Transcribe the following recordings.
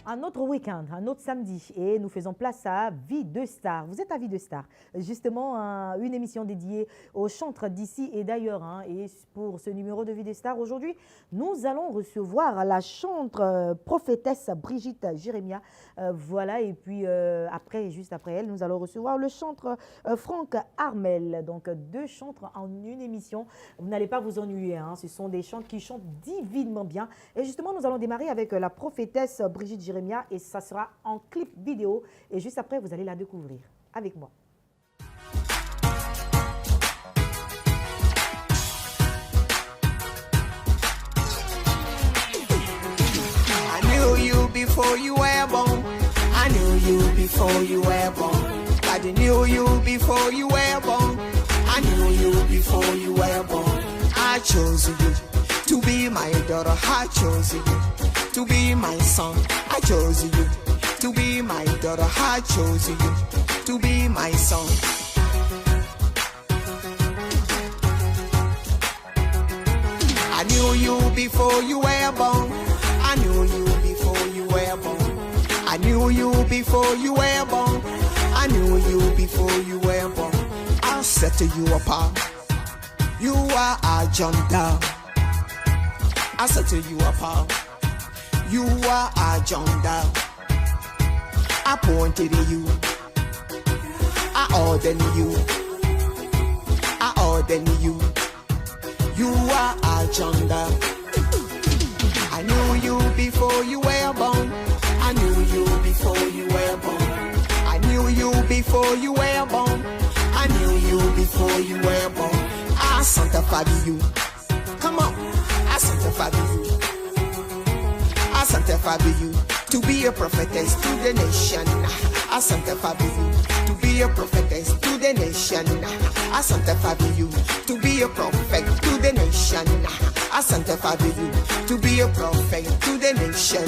Un autre week-end, un autre samedi, et nous faisons place à Vie de Star. Vous êtes à Vie de Star, justement une émission dédiée aux chantres d'ici et d'ailleurs. Et pour ce numéro de Vie de Star, aujourd'hui, nous allons recevoir la chantre prophétesse Brigitte Jérémia. Voilà, et puis juste après elle, nous allons recevoir le chantre Franck Armel. Donc deux chantres en une émission. Vous n'allez pas vous ennuyer, ce sont des chantres qui chantent divinement bien. Et justement, nous allons démarrer avec la prophétesse Brigitte Jérémia. Et ça sera en clip vidéo. Et juste après, vous allez la découvrir avec moi. I knew you before you were born. I knew you before you were born. I knew you before you were born. I knew you before you were born. I chose you to be my daughter. I chose you to be my son. I chose you to be my daughter. I chose you to be my son. I knew you before you were born. I knew you before you were born. I knew you before you were born. I knew you before you were born. I'll set you apart. You are a John Doe. I'll set you apart. You are a John Doe. I pointed you. I ordered you. I ordered you. You are a John Doe. I knew you before you were born. I knew you before you were born. I knew you before you were born. I knew you before you were born. I sanctified you. Come on, I sanctified you. I sanctify you to be a prophetess to the nation. I sanctify you to be a prophetess to the nation. I sanctify you to be a prophet to the nation. I sanctify you to be a prophet to the nation.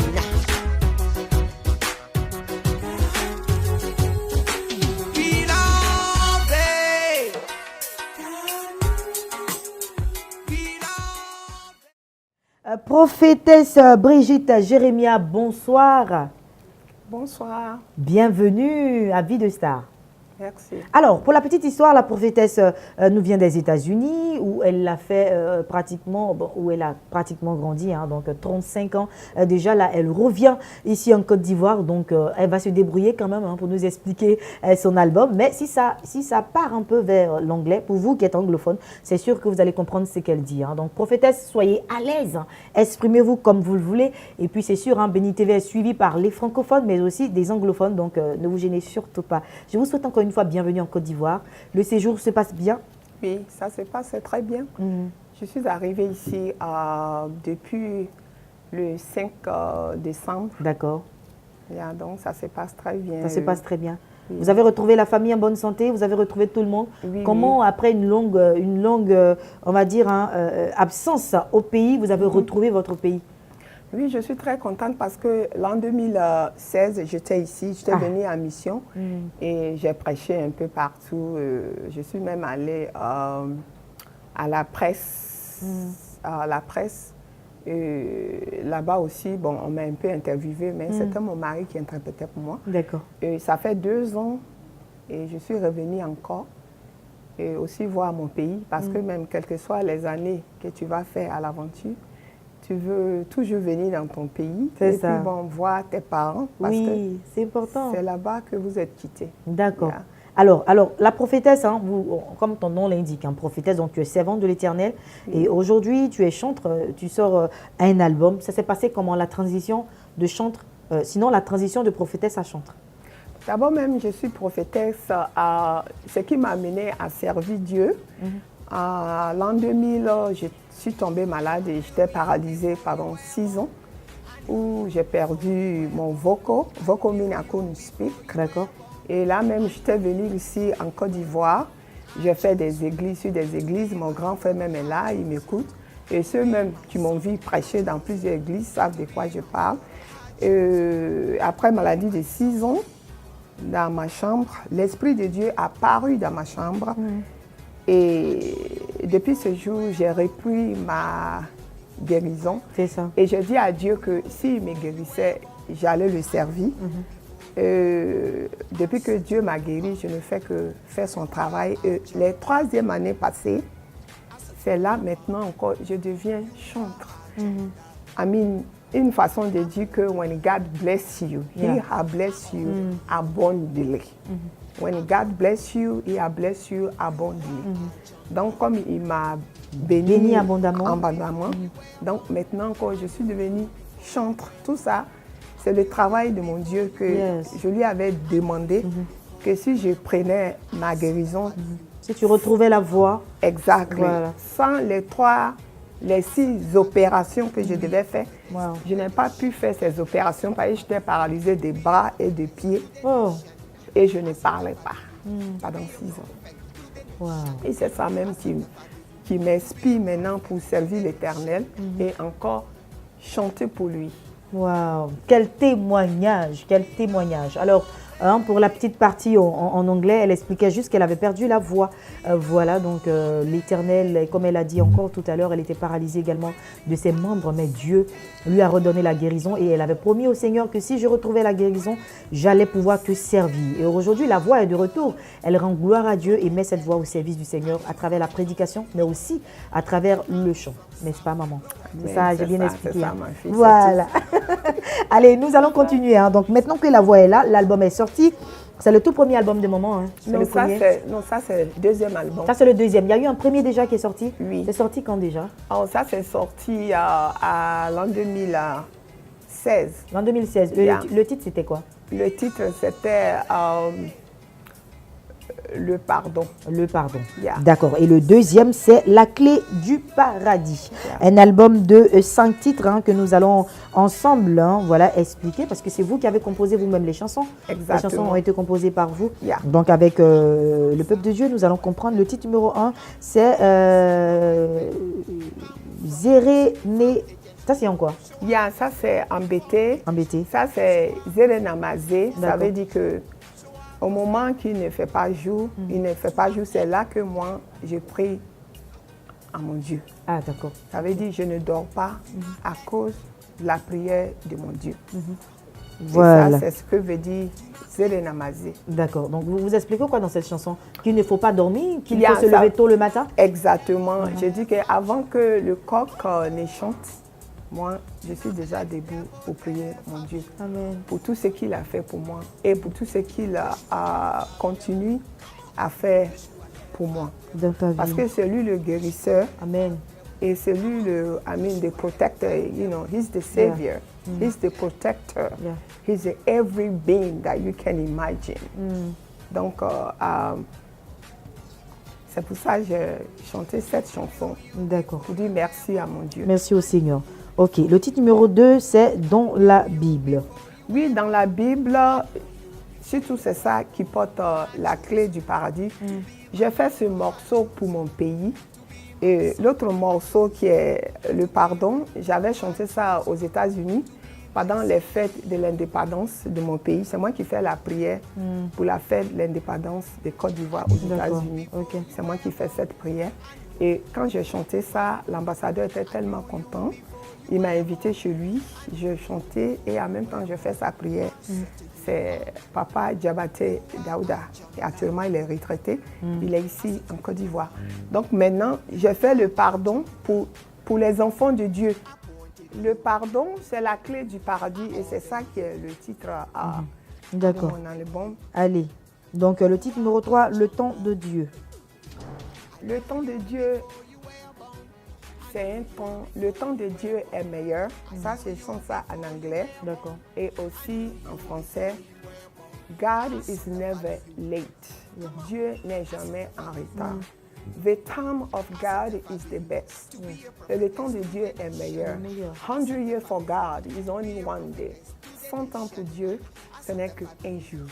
Prophétesse Brigitte Jérémia, bonsoir. Bonsoir. Bienvenue à Vie de Star. Merci. Alors, pour la petite histoire, la prophétesse nous vient des États-Unis où elle a fait où elle a pratiquement grandi, donc 35 ans. Déjà là, elle revient ici en Côte d'Ivoire, donc elle va se débrouiller quand même pour nous expliquer son album. Mais si ça part un peu vers l'anglais, pour vous qui êtes anglophone, c'est sûr que vous allez comprendre ce qu'elle dit. Donc, prophétesse, soyez à l'aise, exprimez-vous comme vous le voulez. Et puis, c'est sûr, Béni TV est suivi par les francophones, mais aussi des anglophones, donc ne vous gênez surtout pas. Je vous souhaite encore une fois bienvenue en Côte d'Ivoire. Le séjour se passe bien? Oui, ça se passe très bien. Je suis arrivée ici depuis le 5 décembre. D'accord. Donc ça se passe très bien. Ça se passe très bien. Oui. Vous avez retrouvé la famille en bonne santé? Vous avez retrouvé tout le monde? Oui, Comment, après une longue on va dire, absence au pays, vous avez retrouvé votre pays? Oui, je suis très contente parce que l'an 2016, j'étais ici, j'étais venue en mission et j'ai prêché un peu partout. Je suis même allée à la presse. Là-bas aussi, bon, on m'a un peu interviewée, mais c'était mon mari qui interprétait pour moi. D'accord. Ça fait 2 ans et je suis revenue encore et aussi voir mon pays parce que même quelles que soient les années que tu vas faire à l'aventure, tu veux toujours venir dans ton pays et puis bon, voir tes parents parce que c'est important. C'est là-bas que vous êtes quittés. D'accord. Yeah. Alors, la prophétesse, comme ton nom l'indique, prophétesse, donc tu es servante de l'Éternel. Et aujourd'hui, tu es chantre, tu sors un album. Ça s'est passé comment, la transition de chantre, sinon la transition de prophétesse à chantre? D'abord même, je suis prophétesse, ce qui m'a amené à servir Dieu. L'an 2000, je suis tombée malade et j'étais paralysée pendant 6 ans où j'ai perdu mon vocal means I couldn't speak. D'accord. Et là même, j'étais venue ici en Côte d'Ivoire. J'ai fait des églises sur des églises. Mon grand frère même est là, il m'écoute. Et ceux même qui m'ont vu prêcher dans plusieurs églises savent de quoi je parle. Après maladie de 6 ans, dans ma chambre. L'Esprit de Dieu a paru dans ma chambre. Et depuis ce jour, j'ai repris ma guérison. C'est ça. Et je dis à Dieu que s'il me guérissait, j'allais le servir. Depuis que Dieu m'a guéri, je ne fais que faire son travail. Et les 3e années passées, c'est là maintenant encore, je deviens chantre. I mean, une façon de dire que when God bless you, He has blessed you abundantly. When God bless you, He has blessed you abundantly. Donc, comme il m'a béni abondamment, donc maintenant encore, je suis devenue chantre. Tout ça, c'est le travail de mon Dieu que je lui avais demandé que si je prenais ma guérison, si tu retrouvais la voie. Exactement. Voilà. Sans les 6 opérations que je devais faire, je n'ai pas pu faire ces opérations parce que j'étais paralysée des bras et des pieds. Et je ne parlais pas pendant 6 ans. Et c'est ça même qui m'inspire maintenant pour servir l'Éternel et encore chanter pour lui. Waouh, quel témoignage, quel témoignage. Alors, pour la petite partie en anglais, elle expliquait juste qu'elle avait perdu la voix. Voilà, donc l'Éternel, comme elle a dit encore tout à l'heure, elle était paralysée également de ses membres, mais Dieu lui a redonné la guérison et elle avait promis au Seigneur que si je retrouvais la guérison, j'allais pouvoir te servir. Et aujourd'hui, la voix est de retour. Elle rend gloire à Dieu et met cette voix au service du Seigneur à travers la prédication, mais aussi à travers le chant. N'est-ce pas, maman? C'est ça, j'ai bien expliqué. Ça, ma fille, voilà. Allez, nous allons continuer. Donc, maintenant que la voix est là, l'album est sorti. C'est le tout premier album de maman. Non, ça, c'est le 2e album. Ça, c'est le 2e. Il y a eu un premier déjà qui est sorti? Oui. C'est sorti quand déjà? Oh, ça, c'est sorti à l'an 2016. L'an 2016. Le titre, c'était quoi? Le titre, c'était Le Pardon. Le Pardon. D'accord. Et le 2e, c'est La Clé du Paradis. Un album de 5 titres que nous allons ensemble voilà, expliquer parce que c'est vous qui avez composé vous-même les chansons. Exactement. Les chansons ont été composées par vous. Donc avec le peuple de Dieu, nous allons comprendre. Le titre numéro 1, c'est Zéréné. Ça, c'est en quoi? Ça, c'est embêté. Embêté. Ça, c'est Zérénamazé. Ça veut dire que au moment qu'il ne fait pas jour, c'est là que moi, je prie à mon Dieu. Ah, d'accord. Ça veut dire que je ne dors pas à cause de la prière de mon Dieu. Voilà. Et ça, c'est ce que veut dire Zérénamazé. D'accord. Donc, vous expliquez quoi dans cette chanson? Qu'il ne faut pas dormir, qu'il faut se lever tôt le matin? Exactement. Je dis qu'avant que le coq ne chante, moi, je suis déjà debout pour prier mon Dieu. Amen. Pour tout ce qu'il a fait pour moi et pour tout ce qu'il a continué à faire pour moi. Dans ta vie. Parce que c'est lui le guérisseur. Amen. Et c'est lui le, the protector. You know, he's the savior. He's the protector. He's the every being that you can imagine. Donc, c'est pour ça que j'ai chanté cette chanson. D'accord. Pour dire merci à mon Dieu. Merci au Seigneur. Ok, le titre numéro 2, c'est Dans la Bible. Oui, dans la Bible, surtout c'est ça qui porte la clé du paradis. J'ai fait ce morceau pour mon pays. Et l'autre morceau qui est le pardon, j'avais chanté ça aux États-Unis pendant les fêtes de l'indépendance de mon pays. C'est moi qui fais la prière pour la fête de l'indépendance de Côte d'Ivoire aux États-Unis. Okay. C'est moi qui fais cette prière. Et quand j'ai chanté ça, l'ambassadeur était tellement content. Il m'a invité chez lui, je chantais et en même temps je fais sa prière. C'est Papa Diabaté Daouda. Et actuellement, il est retraité. Il est ici en Côte d'Ivoire. Donc maintenant, je fais le pardon pour les enfants de Dieu. Le pardon, c'est la clé du paradis et c'est ça qui est le titre à D'accord. mon album. Allez, donc le titre numéro 3, Le temps de Dieu. Le temps de Dieu, c'est un temps. Le temps de Dieu est meilleur. Ça, je chante ça en anglais. D'accord. Et aussi en français. God is never late. Dieu n'est jamais en retard. The time of God is the best. Et le temps de Dieu est meilleur. 100 years for God is only one day. 100 ans pour Dieu, ce n'est qu'un jour.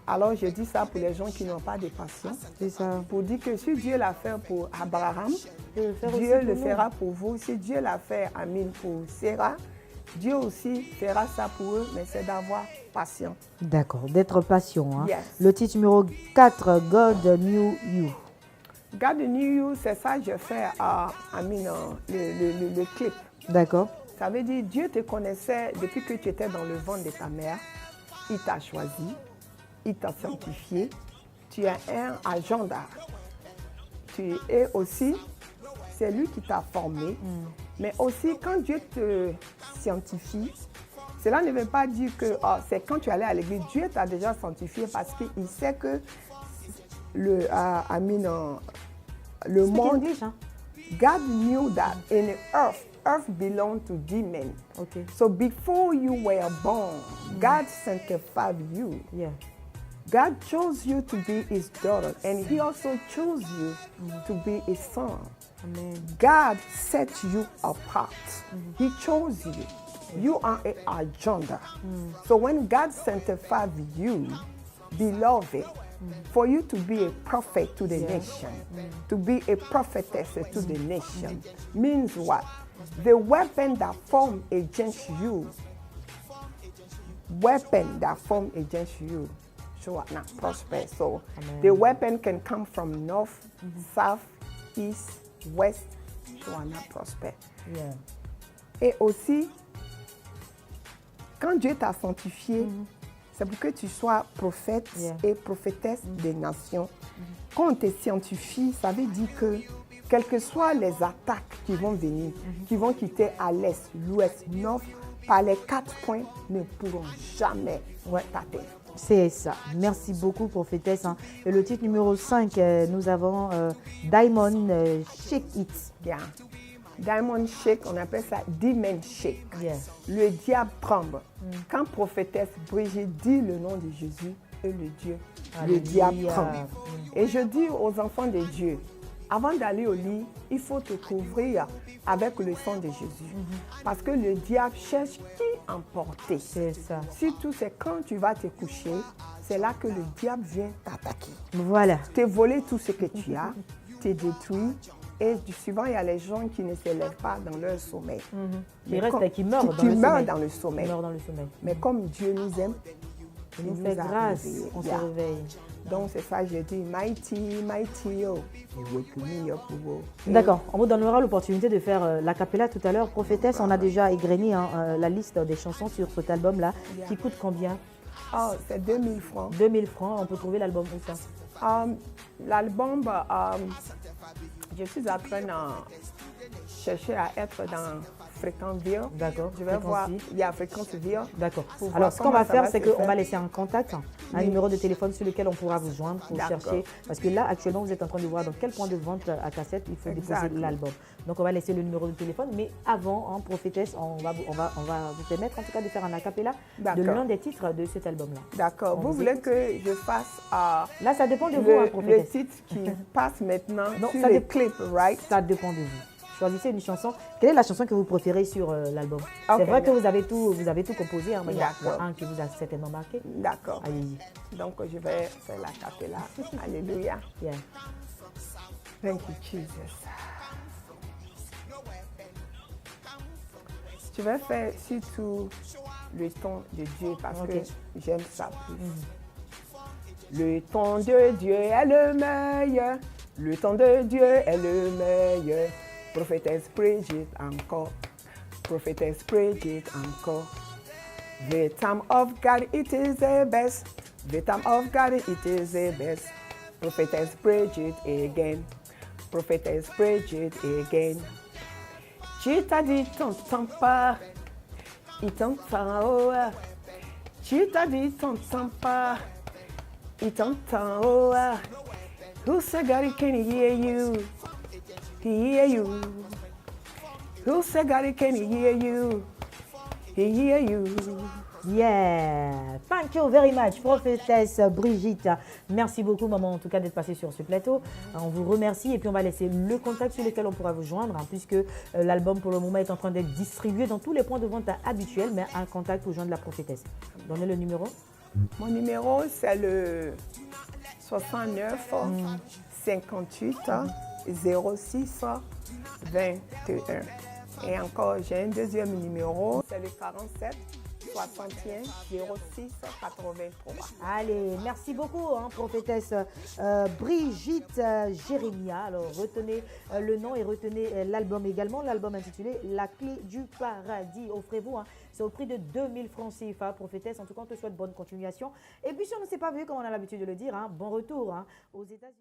Alors je dis ça pour les gens qui n'ont pas de patience. C'est ça. Pour dire que si Dieu l'a fait pour Abraham, Dieu le fera pour vous. Si Dieu l'a fait, Amin, pour Sarah, Dieu aussi fera ça pour eux, mais c'est d'avoir patience. D'accord, d'être patient. Hein. Yes. Le titre numéro 4, God Knew You. God Knew You, c'est ça que je fais le clip. D'accord. Ça veut dire Dieu te connaissait depuis que tu étais dans le ventre de ta mère. Il t'a choisi, il t'a sanctifié. Tu es un agenda. Tu es aussi, c'est lui qui t'a formé. Mais aussi, quand Dieu te sanctifie, cela ne veut pas dire que c'est quand tu allais à l'église, Dieu t'a déjà sanctifié parce qu'il sait que le monde, English, hein? God knew that in the earth belonged to demons. Okay. So before you were born, God sanctified you. Yeah. God chose you to be his daughter, and he also chose you to be his son. Amen. God set you apart. He chose you. You are an agenda. So when God sanctified you, beloved, for you to be a prophet to the nation, to be a prophetess to the nation, means what? The weapon that form against you, shall not prosper. So the weapon can come from north, south, east, west, shall not prosper. Yeah. Et aussi, quand Dieu t'a sanctifié, c'est pour que tu sois prophète et prophétesse des nations. Quand on te sanctifie, ça veut dire que quelles que soient les attaques qui vont venir, qui vont quitter à l'est, l'ouest, nord, par les 4 points, ne pourront jamais t'atteindre. C'est ça. Merci beaucoup, prophétesse. Hein. Et le titre numéro 5, nous avons Diamond Shake It. Yeah. Diamond Shake, on appelle ça Demon Shake. Yeah. Le diable tremble. Quand prophétesse Brigitte dit le nom de Jésus et le diable tremble. Et je dis aux enfants de Dieu, avant d'aller au lit, il faut te couvrir avec le sang de Jésus. Parce que le diable cherche qui emporter. C'est ça. Surtout, c'est quand tu vas te coucher, c'est là que le diable vient t'attaquer. Voilà. Te voler tout ce que tu as, te détruire. Et souvent, il y a les gens qui ne se lèvent pas dans leur sommeil. Il reste qui meurent dans le sommeil. Qui meurent dans le sommeil. Mais comme Dieu nous aime, il nous fait grâce, on se réveille. Donc c'est ça, j'ai dit, mighty, mighty, oh. D'accord, on vous donnera l'opportunité de faire l'acapella tout à l'heure. Prophétesse, on a déjà égrené la liste des chansons sur cet album-là. Qui coûte combien? Oh, c'est 2000 francs. 2000 francs, on peut trouver l'album où ça? L'album, je suis en train de chercher à être dans Fréquentville. D'accord. Je vais voir, il y a Fréquentville. D'accord. Alors, ce qu'on va faire, c'est qu'on va laisser un contact, un numéro de téléphone sur lequel on pourra vous joindre pour chercher. Parce que là, actuellement, vous êtes en train de voir dans quel point de vente à cassette il faut déposer l'album. Donc, on va laisser le numéro de téléphone. Mais avant, en prophétesse, on va vous permettre en tout cas de faire un acapella de l'un des titres de cet album-là. D'accord. Vous voulez que je fasse là, ça dépend de vous, prophétesse. Le titre qui passe maintenant sur le clip, right? Ça dépend de vous. Choisissez une chanson. Quelle est la chanson que vous préférez sur l'album? C'est vrai que vous avez tout composé, hein, mais il y a un qui vous a certainement marqué. D'accord. Allez-y. Donc, je vais faire la capella. Alléluia. Yeah. Thank you, Jesus. Je vais faire surtout le ton de Dieu parce que j'aime ça plus. Le ton de Dieu est le meilleur. Le ton de Dieu est le meilleur. Prophétesse Brigitte encore. Prophétesse Brigitte encore. The time of God, it is the best. The time of God, it is the best. Prophetess Brigitte again. Prophetess Brigitte again. Tu t'as dit t'entends pas, il t'entend oh. Tu t'as dit t'entends pas, il t'entend oh. Who said God can hear you? He hear you. Who said God can hear you? He hear you. Yeah, thank you very much, prophétesse Brigitte. Merci beaucoup, maman, en tout cas, d'être passée sur ce plateau. On vous remercie et puis on va laisser le contact sur lequel on pourra vous joindre, hein, puisque l'album, pour le moment, est en train d'être distribué dans tous les points de vente habituels, mais un contact pour joindre la prophétesse. Donnez le numéro. Mon numéro, c'est le 69 58 06 21. Et encore, j'ai un deuxième numéro, c'est le 47 61 06 83. Allez, merci beaucoup, hein, prophétesse Brigitte Jérémia. Alors, retenez le nom et retenez l'album également. L'album intitulé La clé du paradis. Offrez-vous, hein, c'est au prix de 2000 francs CFA, prophétesse. En tout cas, on te souhaite bonne continuation. Et puis, si on ne s'est pas vu, comme on a l'habitude de le dire, hein, bon retour, hein, aux États-Unis.